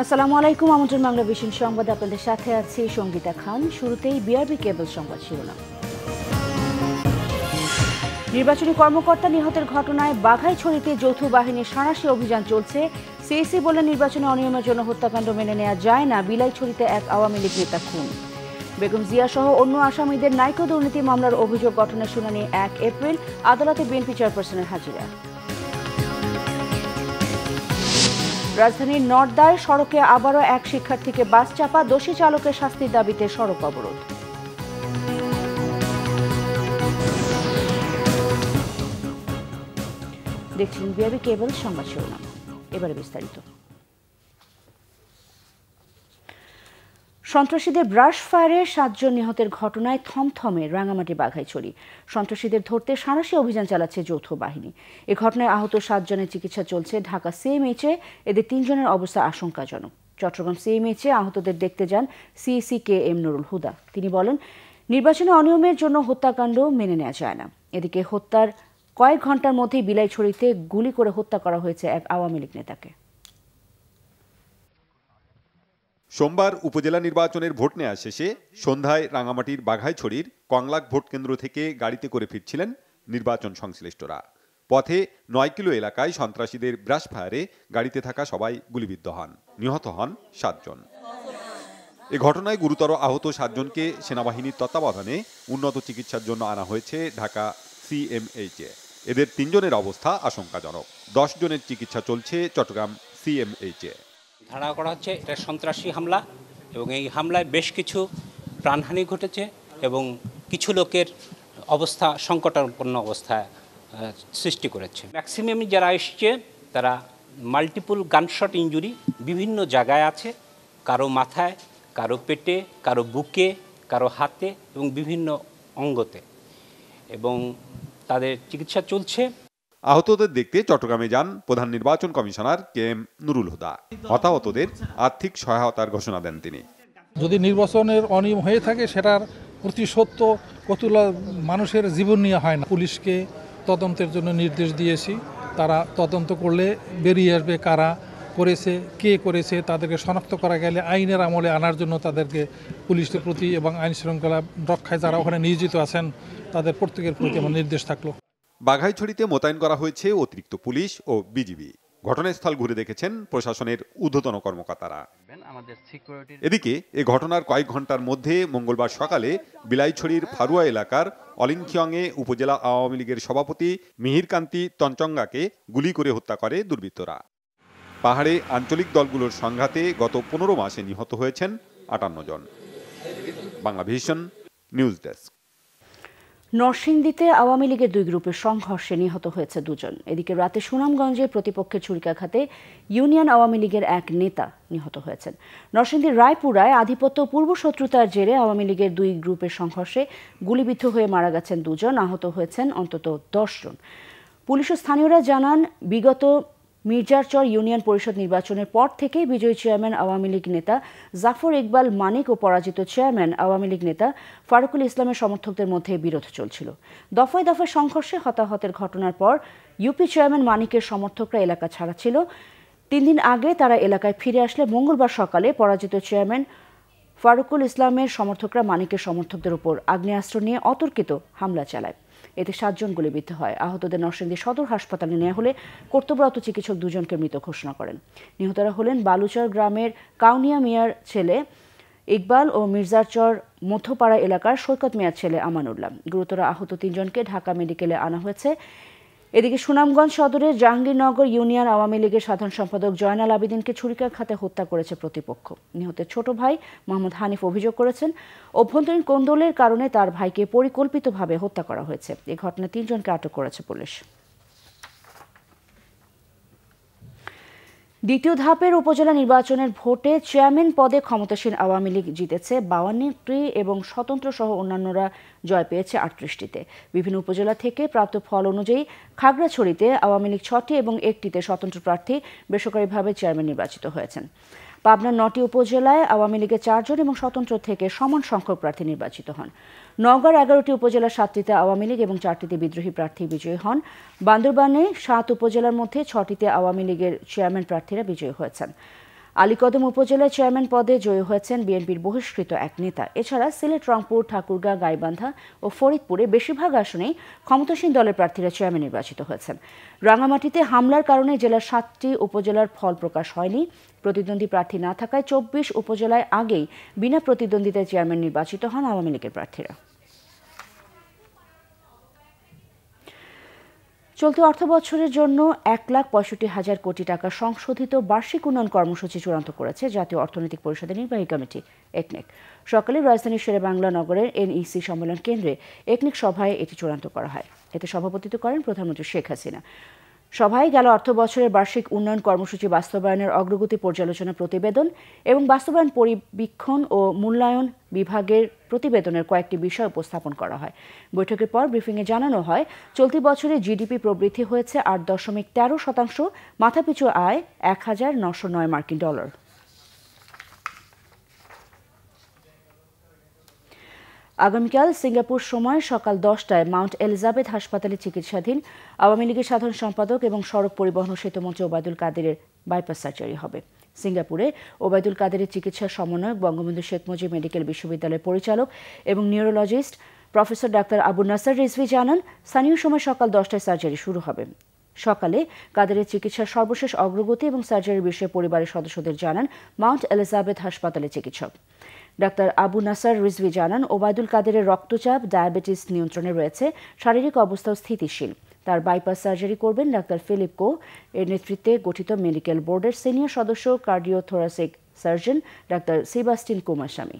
আসসালামু আলাইকুম। আমন্ত্রণ বাংলা ভিশন সংবাদে আপনাদের সাথে আছি সঙ্গীতা খান। শুরুতেই বিআরবি কেবল সংবাদ শিরোনাম। নির্বাচনী কর্মকর্তা নিহতের ঘটনায় বাঘাইছড়িতে যৌথ বাহিনীর সাঁড়াশি অভিযান চলছে। সিইসি বলে নির্বাচনে অনিয়মের জন্য হত্যাকাণ্ড মেনে নেওয়া যায় না। বিলাইছড়িতে এক আওয়ামী লীগ নেতা খুন। বেগম জিয়া সহ অন্য আসামিদের নাইকো দুর্নীতি মামলার অভিযোগ গঠনের শুনানি 1 এপ্রিল। আদালতে বিএনপি চেয়ারপারসনের হাজিরা। রাজধানীর নর্দায় সড়কে আবারও এক শিক্ষার্থীকে বাস চাপা, দোষী চালকের শাস্তির দাবিতে সড়ক অবরোধ। দেখছেন বিআরবি কেবল সংবাদ শিরোনাম। এবারে বিস্তারিত। সন্ত্রাসীদের ব্রাশ ফায়ারে 7 জন নিহতের ঘটনায় থমথমে রাঙামাটি বাঘাইছড়ি। সন্ত্রাসীদের ধরতে সাঁড়াশি অভিযান চালাচ্ছে যৌথ বাহিনী। এ ঘটনায় আহত 7 জনের চিকিৎসা চলছে ঢাকা সিএমএইচে। এদের 3 জনের অবস্থা আশঙ্কাজনক। চট্টগ্রাম সিএমএইচে আহতদের দেখতে যান CEC K M Nurul Huda. তিনি বলেন, নির্বাচনে অনিয়মের জন্য হত্যাকাণ্ড মেনে নেওয়া যায় না। এদিকে হত্যার কয়েক ঘন্টার মধ্যেই বিলাইছড়িতে গুলি করে হত্যা করা হয়েছে এক আওয়ামী লীগ নেতাকে। সোমবার উপজেলা নির্বাচনের ভোট নেওয়া শেষে সন্ধ্যায় রাঙামাটির বাঘাইছড়ির কংলাক ভোট কেন্দ্র থেকে গাড়িতে করে ফিরছিলেন নির্বাচন সংশ্লিষ্টরা। পথে 9 কিলো এলাকায় সন্ত্রাসীদের ব্রাশ ফায়ারে গাড়িতে থাকা সবাই গুলিবিদ্ধ হন। নিহত হন 7 জন। এ ঘটনায় গুরুতর আহত 7 জনকে সেনাবাহিনীর তত্ত্বাবধানে উন্নত চিকিৎসার জন্য আনা হয়েছে ঢাকা সিএমএইচে। এদের 3 জনের অবস্থা আশঙ্কাজনক। 10 জনের চিকিৎসা চলছে চট্টগ্রাম সিএমএইচে। ধারণা করা হচ্ছে এটা সন্ত্রাসী হামলা এবং এই হামলায় বেশ কিছু প্রাণহানি ঘটেছে এবং কিছু লোকের অবস্থা সংকটাপন্ন অবস্থায় সৃষ্টি করেছে। ম্যাক্সিমাম যারা এসছে তারা মাল্টিপল গানশট ইনজুরি বিভিন্ন জায়গায় আছে, কারো মাথায়, কারো পেটে, কারো বুকে, কারো হাতে এবং বিভিন্ন অঙ্গতে, এবং তাদের চিকিৎসা চলছে। আহতদের দেখতে চট্টগ্রামে যান প্রধান নির্বাচন commissioner K M Nurul Huda. হতাহতদের আর্থিক সহায়তার ঘোষণা দেন তিনি। যদি নির্বাচনের অনিয়ম হয়ে থাকে সেটার প্রতিশোধ তো কতগুলো মানুষের জীবন নিয়ে হয় না। পুলিশকে তদন্তের জন্য নির্দেশ দিয়েছি। তারা তদন্ত করলে বেরিয়ে আসবে কারা করেছে, কে করেছে। তাদেরকে শনাক্ত করা গেলে আইনের আমলে আনার জন্য তাদেরকে পুলিশের প্রতি এবং আইন শৃঙ্খলা রক্ষায় যারা ওখানে নিয়োজিত আছেন তাদের প্রত্যেকের প্রতি আমার নির্দেশ থাকলো। বাঘাইছড়িতে মোতায়েন করা হয়েছে অতিরিক্ত পুলিশ ও বিজিবি। ঘটনাস্থল ঘুরে দেখেছেন প্রশাসনের ঊর্ধ্বতন কর্মকর্তারা। এদিকে এ ঘটনার কয়েক ঘন্টার মধ্যে মঙ্গলবার সকালে বিলাইছড়ির ফারুয়া এলাকার অলিংখিয়ংয়ে উপজেলা আওয়ামী লীগের সভাপতি মিহিরকান্তি তঞ্চঙ্গাকে গুলি করে হত্যা করে দুর্বৃত্তরা। পাহাড়ে আঞ্চলিক দলগুলোর সংঘাতে গত 15 মাসে নিহত হয়েছেন 58 জন। Bangla vision news desk. নরসিংদীতে আওয়ামী লীগের 2 গ্রুপের সংঘর্ষে নিহত হয়েছে 2 জন। এদিকে রাতে সুনামগঞ্জে প্রতিপক্ষের ছুরিকাঘাতে ইউনিয়ন আওয়ামী লীগের এক নেতা নিহত হয়েছেন। নরসিংদীর রায়পুরায় আধিপত্য পূর্বশত্রুতার জেরে আওয়ামী লীগের 2 গ্রুপের সংঘর্ষে গুলিবিদ্ধ হয়ে মারা গেছেন 2 জন, আহত হয়েছেন অন্তত 10 জন। পুলিশ ও স্থানীয়রা জানান, বিগত মির্জারচর ইউনিয়ন পরিষদ নির্বাচনের পর থেকে বিজয়ী চেয়ারম্যান আওয়ামী লীগ নেতা জাফর ইকবাল মানিক ও পরাজিত চেয়ারম্যান আওয়ামী লীগ নেতা ফারুকুল ইসলামের সমর্থকদের মধ্যে বিরোধ চলছিল। দফায় দফায় সংঘর্ষে হতাহতের ঘটনার পর ইউপি চেয়ারম্যান মানিকের সমর্থকরা এলাকা ছাড়াছিল। 3 দিন আগে তারা এলাকায় ফিরে আসলে মঙ্গলবার সকালে পরাজিত চেয়ারম্যান ফারুকুল ইসলামের সমর্থকরা মানিকের সমর্থকদের উপর আগ্নেয়াস্ত্র নিয়ে অতর্কিত হামলা চালায়। এতে 7 জন গুলিবিদ্ধ হয়। আহতদের নরসিংদী সদর হাসপাতালে নেওয়া হলে কর্তব্যরত চিকিৎসক 2 জনকে মৃত ঘোষণা করেন। নিহতরা হলেন বালুচর গ্রামের কাউনিয়া মিয়ার ছেলে ইকবাল ও মির্জারচর মধ্যপাড়া এলাকার সৈকত মিয়ার ছেলে আমানুল্লাহ। গুরুতর আহত 3 জনকে ঢাকা মেডিকেলে আনা হয়েছে। এদিকে সুনামগঞ্জ সদরের জাহাঙ্গীরনগর ইউনিয়ন আওয়ামী লীগের সাধারণ সম্পাদক জয়নাল আবেদিনকে ছুরিকাঘাতে হত্যা করেছে প্রতিপক্ষ। নিহতের ছোট ভাই মোহাম্মদ হানিফ অভিযোগ করেছেন, অভ্যন্তরীণ কোন্দলের কারণে তার ভাইকে পরিকল্পিতভাবে হত্যা করা হয়েছে। এই ঘটনায় 3 জনকে আটক করেছে পুলিশ। দ্বিতীয় ধাপের উপজেলা নির্বাচনের ভোটে চেয়ারম্যান পদে ক্ষমতাসীন আওয়ামী লীগ জিতেছে 52টি এবং স্বতন্ত্র সহ অন্যান্যরা জয় পেয়েছে 38টিতে। বিভিন্ন উপজেলা থেকে প্রাপ্ত ফল অনুযায়ী খাগড়াছড়িতে আওয়ামী লীগ 6টি এবং 1টিতে স্বতন্ত্র প্রার্থী বেসরকারিভাবে চেয়ারম্যান নির্বাচিত হয়েছেন। পাবনার 9টি উপজেলায় আওয়ামী লীগের 4 জন এবং স্বতন্ত্র থেকে সমান সংখ্যক প্রার্থী নির্বাচিত হন। নওগাঁর 11টি উপজেলার 7টিতে আওয়ামী লীগ এবং 4টিতে বিদ্রোহী প্রার্থী বিজয়ী হন। বান্দরবানে 7 উপজেলার মধ্যে 6টিতে আওয়ামী লীগের চেয়ারম্যান প্রার্থীরা বিজয়ী হয়েছেন। আলীকদম উপজেলার চেয়ারম্যান পদে জয়ী হয়েছেন বিএনপির বহিষ্কৃত এক নেতা। এছাড়া সিলেট, রংপুর, ঠাকুরগাঁ, গাইবান্ধা ও ফরিদপুরে বেশিরভাগ আসনেই ক্ষমতাসীন দলের প্রার্থীরা চেয়ারম্যান নির্বাচিত হয়েছেন। রাঙামাটিতে হামলার কারণে জেলার 7টি উপজেলার ফল প্রকাশ হয়নি। প্রতিদ্বন্দ্বী প্রার্থী না থাকায় 24 উপজেলায় আগেই বিনা প্রতিদ্বন্দ্বিতায় চেয়ারম্যান নির্বাচিত হন আওয়ামী লীগের প্রার্থীরা। চলতি অর্থবছরের জন্য 1,65,000 কোটি টাকা সংশোধিত বার্ষিক উন্নয়ন কর্মসূচি চূড়ান্ত করেছে জাতীয় অর্থনৈতিক পরিষদের নির্বাহী কমিটি একনেক। সকালে রাজধানীর শেরেবাংলা নগরের এনইসি সম্মেলন কেন্দ্রে একনেক সভায় এটি চূড়ান্ত করা হয়। এতে সভাপতিত্ব করেন প্রধানমন্ত্রী শেখ হাসিনা। সভায় গেল অর্থবছরের বার্ষিক উন্নয়ন কর্মসূচি বাস্তবায়নের অগ্রগতি পর্যালোচনা প্রতিবেদন এবং বাস্তবায়ন পরিবীক্ষণ ও মূল্যায়ন বিভাগের প্রতিবেদনের কয়েকটি বিষয় উপস্থাপন করা হয়। বৈঠকের পর ব্রিফিংয়ে জানানো হয়, চলতি বছরে জিডিপি প্রবৃদ্ধি হয়েছে 8.13%, মাথাপিছু আয় $1,909 মার্কিন। আগামীকাল সিঙ্গাপুর সময় সকাল 10টায় মাউন্ট এলিজাবেথ হাসপাতালে চিকিৎসাধীন আওয়ামী লীগের সাধারণ সম্পাদক এবং সড়ক পরিবহন ও সেতুমন্ত্রী ওবায়দুল কাদেরের বাইপাস সার্জারি হবে। সিঙ্গাপুরে ওবায়দুল কাদেরের চিকিৎসা সমন্বয়ক, বঙ্গবন্ধু শেখ মুজিব মেডিকেল বিশ্ববিদ্যালয়ের পরিচালক এবং নিউরোলজিস্ট প্রফেসর ডাক্তার আবু নাসার রিজভী জানান, স্থানীয় সময় সকাল 10টায় সার্জারি শুরু হবে। সকালে কাদেরের চিকিৎসার সর্বশেষ অগ্রগতি এবং সার্জারির বিষয়ে পরিবারের সদস্যদের জানান মাউন্ট এলিজাবেথ হাসপাতালের চিকিৎসক। ডাক্তার আবু নাসার রিজভী জানান, ওবায়দুল কাদেরের রক্তচাপ, ডায়াবেটিস নিয়ন্ত্রণে রয়েছে, শারীরিক অবস্থাও স্থিতিশীল। তার বাইপাস সার্জারি করবেন ডাক্তার ফিলিপ কো এর নেতৃত্বে গঠিত মেডিকেল বোর্ডের সিনিয়র সদস্য cardiothoracic surgeon doctor Sebastian Kumaraswamy.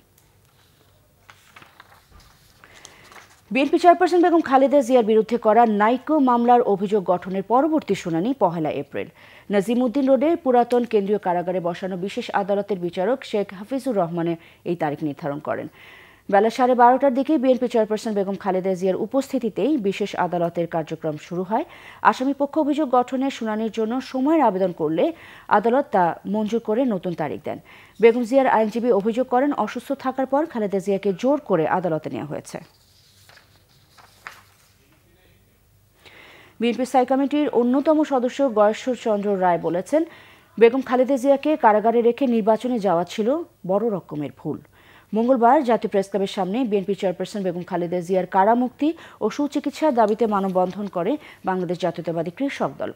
BNP chairperson Begum Khaleda জিয়ার বিরুদ্ধে করা নাইকো মামলার অভিযোগ গঠনের পরবর্তী শুনানি 1 এপ্রিল। নাজিমউদ্দিন রোডের পুরাতন কেন্দ্রীয় কারাগারে বসানো বিশেষ আদালতের বিচারক শেখ হাফিজুর রহমানের এই তারিখ নির্ধারণ করেন। বেলা 12:30টার দিকে বিএনপি চেয়ারপারসন বেগম খালেদা জিয়ার উপস্থিতিতেই বিশেষ আদালতের কার্যক্রম শুরু হয়। আসামিপক্ষ অভিযোগ গঠনের শুনানির জন্য সময়ের আবেদন করলে আদালত তা মঞ্জুর করে নতুন তারিখ দেন। বেগম জিয়ার আইনজীবী অভিযোগ করেন, অসুস্থ থাকার পর খালেদা জিয়াকে জোর করে আদালতে নেওয়া হয়েছে। বিএনপি স্থায়ী কমিটির অন্যতম সদস্য গয়েশ্বর চন্দ্র রায় বলেছেন, বেগম খালেদা জিয়াকে কারাগারে রেখে নির্বাচনে যাওয়া ছিল বড় রকমের ভুল। মঙ্গলবার জাতীয় প্রেসক্লাবের সামনে বিএনপি চেয়ারপারসন বেগম খালেদা জিয়ার কারামুক্তি ও সুচিকিৎসার দাবিতে মানববন্ধন করে বাংলাদেশ জাতীয়তাবাদী কৃষক দল।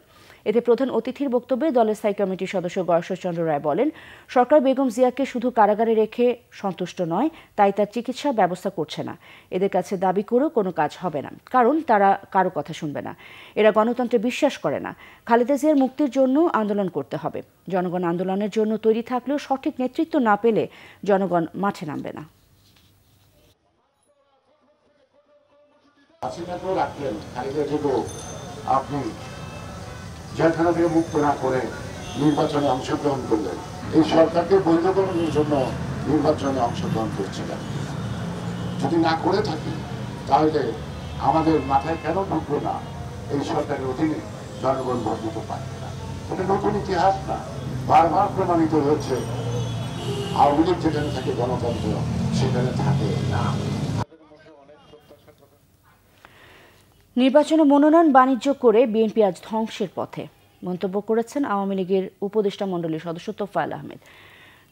এতে প্রধান অতিথির বক্তব্যে দলের স্থায়ী কমিটির সদস্য গয়েশ্বর চন্দ্র রায় বলেন, সরকার বেগম জিয়াকে শুধু কারাগারে রেখে সন্তুষ্ট নয়, তাই তার চিকিৎসার ব্যবস্থা করছে না। এদের কাছে দাবি করেও কোনো কাজ হবে না, কারণ তারা কারো কথা শুনবে না। এরা গণতন্ত্রে বিশ্বাস করে না। খালেদা জিয়ার মুক্তির জন্য আন্দোলন করতে হবে। জনগণ আন্দোলনের জন্য তৈরি থাকলেও সঠিক নেতৃত্ব না পেলে জনগণ মাঠে নামবে না। আপনি জেলখানা থেকে মুক্ত না করে নির্বাচনে অংশগ্রহণ করলেন, এই সরকারকে বৈধ করানোর জন্য নির্বাচনে অংশগ্রহণ করছিলেন। যদি না করে থাকি তাহলে আমাদের মাথায় কেন ঢুকলো না এই সরকারের অধীনে জনগণ ভোট দিতে পারবে না? এটা নতুন ইতিহাস না, বারবার প্রমাণিত হয়েছে। আওয়ামী লীগ যেখানে থাকে গণতন্ত্র সেখানে থাকে না। নির্বাচনে মনোনয়ন বাণিজ্য করে বিএনপি আজ ধ্বংসের পথে, মন্তব্য করেছেন আওয়ামী লীগের উপদেষ্টা মণ্ডলীর সদস্য তোফায়েল আহমেদ।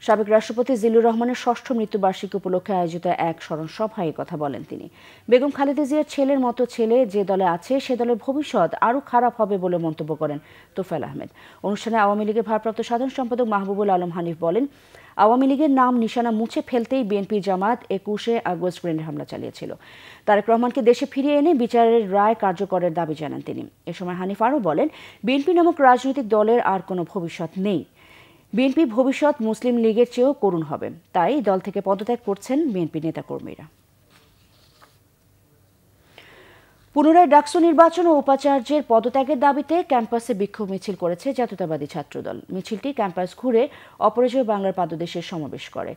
সাবেক রাষ্ট্রপতি জিল্লুর রহমানের 6ষ্ঠ মৃত্যুবার্ষিকী উপলক্ষে আয়োজিত এক স্মরণ সভায় কথা বলেন তিনি। বেগম খালেদা জিয়ার ছেলের মতো ছেলে যে দলে আছে সে দলের ভবিষ্যৎ আরও খারাপ হবে বলে মন্তব্য করেন তোফায়েল আহমেদ। অনুষ্ঠানে আওয়ামী লীগের ভারপ্রাপ্ত সাধারণ সম্পাদক মাহবুবুল আলম হানিফ বলেন, আওয়ামী লীগের নাম নিশানা মুছে ফেলতেই বিএনপি জামাত 21 আগস্ট গ্রেনেড হামলা চালিয়েছিল। তারেক রহমানকে দেশে ফিরিয়ে এনে বিচারের রায় কার্যকরের দাবি জানান তিনি। এ সময় হানিফ আরও বলেন, বিএনপি নামক রাজনৈতিক দলের আর কোনো ভবিষ্যৎ নেই। বিএনপি ভবিষ্যৎ মুসলিম লীগের চেয়েও করুণ হবে, তাই দল থেকে পদত্যাগ করছেন বিএনপি নেতাকর্মীরা। পুনরায় ডাকসু নির্বাচন ও উপাচার্যের পদত্যাগের দাবিতে ক্যাম্পাসে বিক্ষোভ মিছিল করেছে জাতীয়তাবাদী ছাত্রদল। মিছিলটি ক্যাম্পাস ঘুরে অপরাজয় বাংলার পাদদেশে সমাবেশ করে।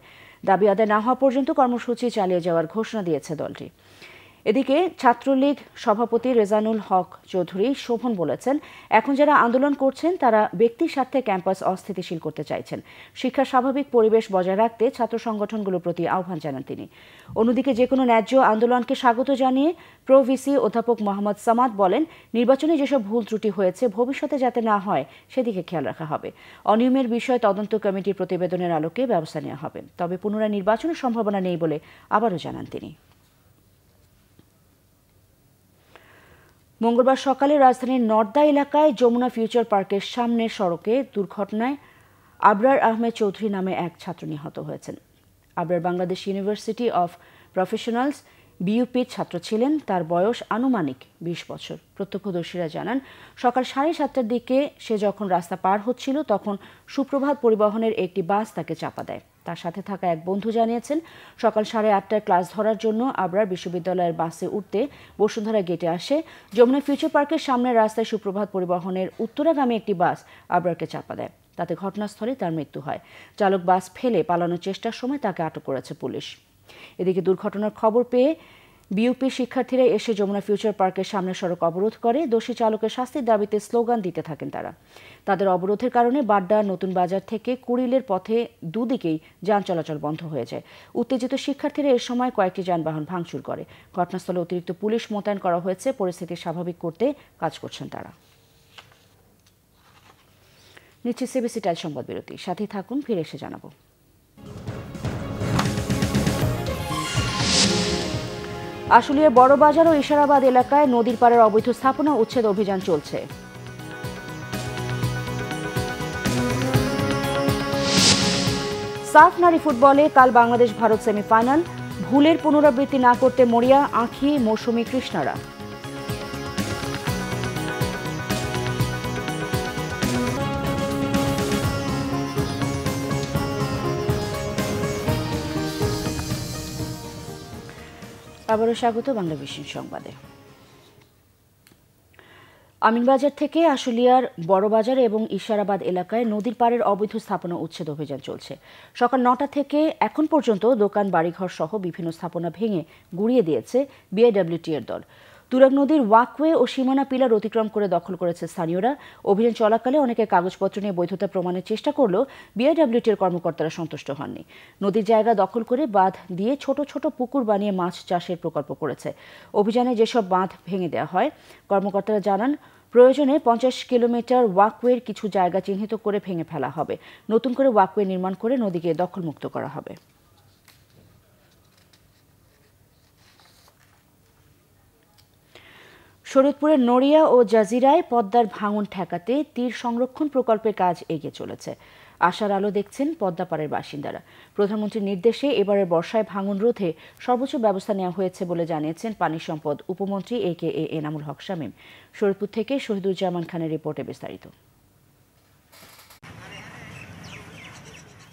দাবি আদায় না হওয়া পর্যন্ত কর্মসূচি চালিয়ে যাওয়ার ঘোষণা দিয়েছে দলটি। এদিকে ছাত্রলীগ সভাপতি রেজানুল হক চৌধুরী শোভন বলেছেন, এখন যারা আন্দোলন করছেন তারা ব্যক্তির স্বার্থে ক্যাম্পাস অস্থিতিশীল করতে চাইছেন। শিক্ষার স্বাভাবিক পরিবেশ বজায় রাখতে ছাত্র সংগঠনগুলোর প্রতি আহ্বান জানান তিনি। অন্যদিকে যে কোনো ন্যায্য আন্দোলনকে স্বাগত জানিয়ে প্রো ভিসি অধ্যাপক মোহাম্মদ সামাদ বলেন, নির্বাচনে যেসব ভুল ত্রুটি হয়েছে ভবিষ্যতে যাতে না হয় সেদিকে খেয়াল রাখা হবে। অনিয়মের বিষয়ে তদন্ত কমিটির প্রতিবেদনের আলোকে ব্যবস্থা নেওয়া হবে। তবে পুনরায় নির্বাচনের সম্ভাবনা নেই বলে আবারও জানান তিনি। মঙ্গলবার সকালে রাজধানীর নর্দা এলাকায় যমুনা ফিউচার পার্কের সামনের সড়কে দুর্ঘটনায় আবরার আহমেদ চৌধুরী নামে এক ছাত্র নিহত হয়েছেন। Abrar Bangladesh university of professionals বিইউপির ছাত্র ছিলেন। তার বয়স আনুমানিক ২০ বছর। প্রত্যক্ষদর্শীরা জানান, সকাল 7:30টার দিকে সে যখন রাস্তা পার হচ্ছিল তখন সুপ্রভাত পরিবহনের একটি বাস তাকে চাপা দেয়। তার সাথে থাকা এক বন্ধু জানিয়েছেন, সকাল 8:30টায় ক্লাস ধরার জন্য আবরার বিশ্ববিদ্যালয়ের বাসে উঠতে বসুন্ধরা গেটে আসে। যমুনা ফিউচার পার্কের সামনের রাস্তায় সুপ্রভাত পরিবহনের উত্তরাগামী একটি বাস আবরারকে চাপা দেয়। তাতে ঘটনাস্থলে তার মৃত্যু হয়। চালক বাস ফেলে পালানোর চেষ্টার সময় তাকে আটক করেছে পুলিশ। এদিকে দুর্ঘটনার খবর পেয়ে বিইউপি শিক্ষার্থীরা এসে যমুনা ফিউচার পার্কের সামনের সড়ক অবরোধ করে। দোষী চালকের শাস্তির দাবিতে স্লোগান দিতে থাকেন তারা। তাদের অবরোধের কারণে বাড্ডা নতুন বাজার থেকে কুড়িলের পথে দুদিকেই যান চলাচল বন্ধ হয়ে যায়। উত্তেজিত শিক্ষার্থীরা এ সময় কয়েকটি যানবাহন ভাঙচুর করে। ঘটনাস্থলে অতিরিক্ত পুলিশ মোতায়েন করা হয়েছে। পরিস্থিতি স্বাভাবিক করতে কাজ করছেন তারা। নিচ্ছি সিবিসি টাইল সংবাদ বিরতি। সাথে থাকুন, ফিরে এসে জানাবো। আশুলিয়ার বড়বাজার ও ইশারাবাদ এলাকায় নদীর পাড়ের অবৈধ স্থাপনা উচ্ছেদ অভিযান চলছে। সাফ নারী ফুটবলে কাল বাংলাদেশ ভারত সেমিফাইনাল। ভুলের পুনরাবৃত্তি না করতে মরিয়া আঁখি মৌসুমী কৃষ্ণারা। আবারও স্বাগত বাংলা ভিশন সংবাদে। আমিনবাজার থেকে আশুলিয়ার বড়বাজার এবং ইশারাবাদ এলাকায় নদীর পাড়ের অবৈধ স্থাপনা উচ্ছেদ অভিযান চলছে। সকাল 9টা থেকে এখন পর্যন্ত দোকান, বাড়িঘর সহ বিভিন্ন স্থাপনা ভেঙে গুঁড়িয়ে দিয়েছে বিআইডব্লিউটি এর দল। তুরাগ নদীর ওয়াকওয়ে ও সীমানা পিলার অতিক্রম করে দখল করেছে স্থানীয়রা। অভিযান চলাকালে অনেকে কাগজপত্র নিয়ে বৈধতা প্রমাণের চেষ্টা করলেও বিআইডব্লিউটির কর্মকর্তারা সন্তুষ্ট হননি। নদীর জায়গা দখল করে বাঁধ দিয়ে ছোট ছোট পুকুর বানিয়ে মাছ চাষের প্রকল্প করেছে। অভিযানে যেসব বাঁধ ভেঙে দেওয়া হয়, কর্মকর্তারা জানান প্রয়োজনে 50 কিলোমিটার ওয়াকওয়ের কিছু জায়গা চিহ্নিত করে ভেঙে ফেলা হবে। নতুন করে ওয়াকওয়ে নির্মাণ করে নদীকে দখলমুক্ত করা হবে। শরীয়তপুরের নড়িয়া ও জাজিরায় পদ্মার ভাঙন ঠেকাতে তীর সংরক্ষণ প্রকল্পের কাজ এগিয়ে চলেছে। আশার আলো দেখছেন পদ্মাপাড়ের বাসিন্দারা। প্রধানমন্ত্রীর নির্দেশে এবারের বর্ষায় ভাঙন রোধে সর্বোচ্চ ব্যবস্থা নেওয়া হয়েছে বলে জানিয়েছেন পানি সম্পদ উপমন্ত্রী AKA এনামুল হক শামীম। শরীয়তপুর থেকে শহীদুজ্জামান খানের রিপোর্টে বিস্তারিত।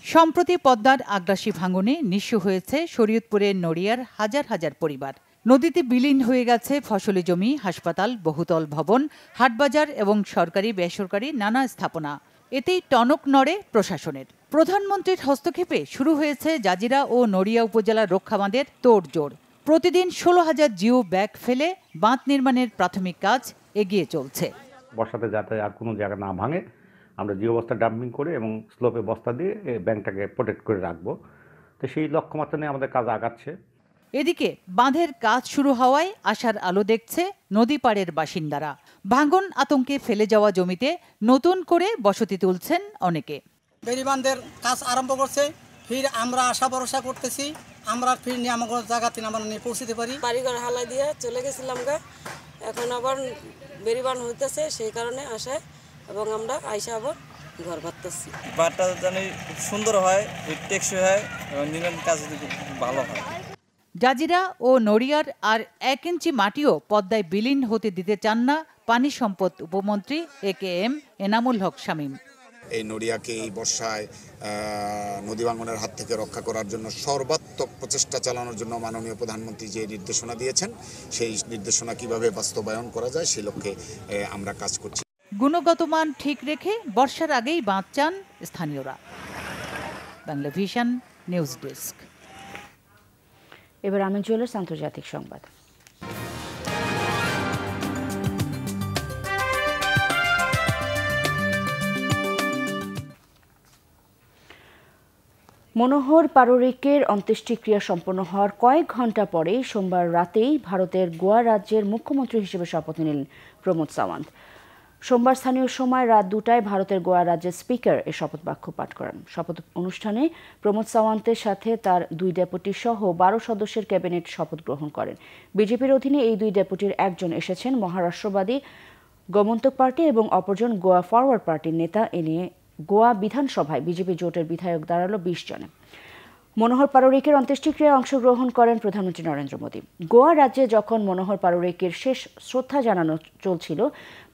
সম্প্রতি পদ্মার আগ্রাসী ভাঙনে নিঃস্ব হয়েছে শরীয়তপুরের নড়িয়ার হাজার হাজার পরিবার। নদীতে বিলীন হয়ে গেছে ফসলি জমি, হাসপাতাল, বহুতল ভবন, হাটবাজার এবং সরকারি বেসরকারি নানা স্থাপনা। এতেই টনক নড়ে প্রশাসনের। প্রধানমন্ত্রীর হস্তক্ষেপে শুরু হয়েছে জাজিরা ও নড়িয়া উপজেলার রক্ষাবাঁধের তোড়জোড়। প্রতিদিন 16,000 জিও ব্যাগ ফেলে বাঁধ নির্মাণের প্রাথমিক কাজ এগিয়ে চলছে। বর্ষাতে যাতে আর কোনো জায়গা না ভাঙে আমরা জিও বস্তা ডাম্পিং করে এবং স্লোপে বস্তা দিয়ে ব্যাংকটাকে প্রোটেক্ট করে রাখবো। তো সেই লক্ষ্যমাত্রা নিয়ে আমাদের কাজ আগাচ্ছে। এদিকে বাঁধের কাজ শুরু হওয়ায় আশার আলো দেখছে নদী পাড়ের বাসিন্দারা। ভাঙন আতঙ্কে ফেলে যাওয়া জমিতে নতুন করে বসতি তুলছেন অনেকে। বেড়িবাঁধের কাজ আরম্ভ করছে, ফির আমরা আশা ভরসা করতেছি আমরা ফির নিয়ে আমার জায়গাতে আমরা নিয়ে পৌঁছতে পারি। বাড়িঘর হালাই দিয়ে চলে গেছিলাম গা, এখন আবার বেড়িবাঁধ হইতেছে, সেই কারণে আশায় এবং আমরা আইসা আবার ঘর বাঁধতেছি। বাঁধটা জানি সুন্দর হয়, টেকসই হয় এবং নির্মাণ কাজ ভালো হয়। জাজিরা ও নড়িয়ার আর 1 ইঞ্চি মাটিও পদ্মায় বিলীন হতে দিতে চান না পানি সম্পদ উপমন্ত্রী AKM এনামুল হক শামীম। এই নড়িয়াকে এই বর্ষায় নদী ভাঙনের হাত থেকে রক্ষা করার জন্য সর্বাত্মক প্রচেষ্টা চালানোর জন্য মাননীয় প্রধানমন্ত্রী যে নির্দেশনা দিয়েছেন, সেই নির্দেশনা কিভাবে বাস্তবায়ন করা যায় সেই লক্ষ্যে আমরা কাজ করছি। গুণগত মান ঠিক রেখে বর্ষার আগেই বাঁধ চান স্থানীয়রা। Bangla vision news desk. এবার আমিন জুয়েলার্স আন্তর্জাতিক সংবাদ। মনোহর পাররিকের অন্ত্যেষ্টিক্রিয়া সম্পন্ন হওয়ার কয়েক ঘণ্টা পরে সোমবার রাতেই ভারতের গোয়া রাজ্যের মুখ্যমন্ত্রী হিসেবে শপথ নিলেন প্রমোদ সাওয়ান্ত। সোমবার স্থানীয় সময় রাত 2টায় ভারতের গোয়া রাজ্যের স্পিকার এ শপথ বাক্য পাঠ করেন। শপথ অনুষ্ঠানে প্রমোদ সাওয়ান্তের সাথে তার 2 ডেপুটি সহ 12 সদস্যের ক্যাবিনেট শপথ গ্রহণ করেন। বিজেপির অধীনে এই 2 ডেপুটির একজন এসেছেন মহারাষ্ট্রবাদী গমন্তক পার্টি এবং অপরজন গোয়া ফরওয়ার্ড পার্টির নেতা। এ নিয়ে গোয়া বিধানসভায় বিজেপি জোটের বিধায়ক দাঁড়ালো 20 জনে। মনোহর পাররিকের অন্ত্যেষ্টিক্রিয়ায় অংশগ্রহণ করেন প্রধানমন্ত্রী নরেন্দ্র মোদী। গোয়া রাজ্যে যখন মনোহর পাররিকের শেষ শ্রদ্ধা জানানো চলছিল,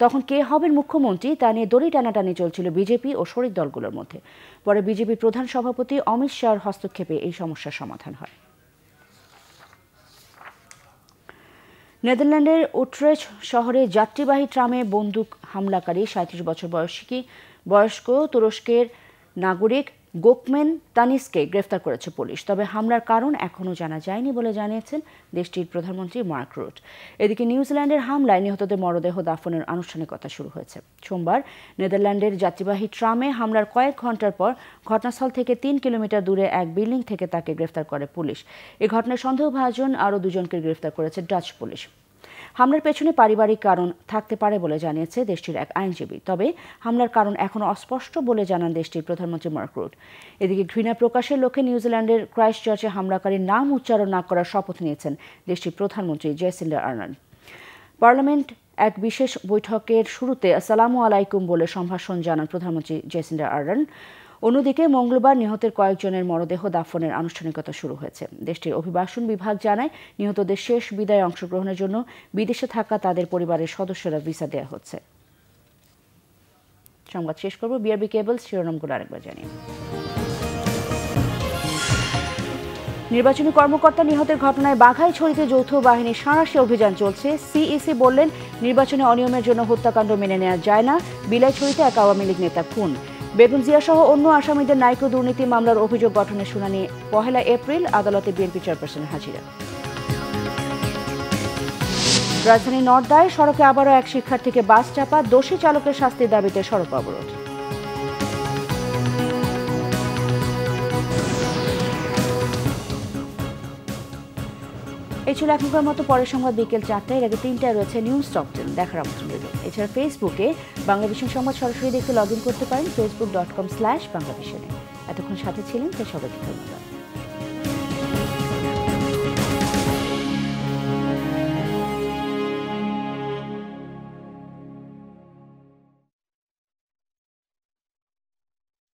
তখন কে হবেন মুখ্যমন্ত্রী তা নিয়ে দড়ি টানাটানি চলছিল বিজেপি ও শরিক দলগুলোর মধ্যে। পরে বিজেপি প্রধান সভাপতি অমিত শাহর হস্তক্ষেপে এই সমস্যার সমাধান হয়। নেদারল্যান্ডের উটরেচ শহরে যাত্রীবাহী ট্রামে বন্দুক হামলাকারী 37 বছর বয়স্ক তুরস্কের নাগরিক গোকমেন তানিসকে গ্রেফতার করেছে পুলিশ। তবে হামলার কারণ এখনও জানা যায়নি বলে জানিয়েছেন দেশটির প্রধানমন্ত্রী মার্ক রুট। এদিকে নিউজিল্যান্ডের হামলায় নিহতদের মরদেহ দাফনের আনুষ্ঠানিকতা শুরু হয়েছে। সোমবার নেদারল্যান্ডের যাত্রীবাহী ট্রামে হামলার কয়েক ঘণ্টার পর ঘটনাস্থল থেকে 3 কিলোমিটার দূরে এক বিল্ডিং থেকে তাকে গ্রেফতার করে পুলিশ। এ ঘটনায় সন্দেহভাজন আরও 2 জনকে গ্রেফতার করেছে ডাচ পুলিশ। হামলার পেছনে পারিবারিক কারণ থাকতে পারে বলে জানিয়েছে দেশটির এক আইনজীবী। তবে হামলার কারণ এখনও অস্পষ্ট বলে জানান দেশটির প্রধানমন্ত্রী মার্ক রুট। এদিকে ঘৃণা প্রকাশের লক্ষ্যে নিউজিল্যান্ডের ক্রাইস্টচার্চে হামলাকারীর নাম উচ্চারণ না করার শপথ নিয়েছেন দেশটির প্রধানমন্ত্রী জেসিন্ডা আর্ডার্ন। পার্লামেন্ট এক বিশেষ বৈঠকের শুরুতে আসসালামু আলাইকুম বলে সম্ভাষণ জানান প্রধানমন্ত্রী জেসিন্ডা আর্ডার্ন। অন্যদিকে মঙ্গলবার নিহতের কয়েকজনের মরদেহ দাফনের আনুষ্ঠানিকতা শুরু হয়েছে। দেশটির অভিবাসন বিভাগ জানায় নিহতদের শেষ বিদায়ে অংশগ্রহণের জন্য বিদেশে থাকা তাদের পরিবারের সদস্যরা ভিসা দেওয়া হচ্ছে। সংবাদ শেষ করব বিআরবি কেবলস শিরোনামগুলো আরেকবার জানিয়ে। নির্বাচনী কর্মকর্তা নিহতের ঘটনায় বাঘাইছড়িতে যৌথ বাহিনীর সাঁড়াশি অভিযান চলছে। সিইসি বললেন নির্বাচনে অনিয়মের জন্য হত্যাকাণ্ড মেনে নেওয়া যায় না। বিলাইছড়িতে এক আওয়ামী লীগ নেতা খুন। বেগম জিয়া সহ অন্য আসামিদের নাইকো দুর্নীতি মামলার অভিযোগ গঠনের শুনানি 1 এপ্রিল। আদালতে বিএনপি চেয়ারপারসনের হাজিরা। রাজধানী নর্দায় সড়কে আবারও এক শিক্ষার্থীকে বাস চাপা। দোষী চালকের শাস্তির দাবিতে সড়ক অবরোধ। এই ছিল এখনকার মতো। পরের সংবাদ বিকেল 4টায়। এর আগে 3টায় রয়েছে নিউজ টপ 10 দেখার আমন্ত্রণ রইল। এছাড়া ফেসবুকে বাংলাভিশন সংবাদ সরাসরি দেখতে লগ ইন করতে পারেন facebook.com/বাংলাভিশনে। এতক্ষণ সাথে ছিলেন, তাই সবাইকে ধন্যবাদ।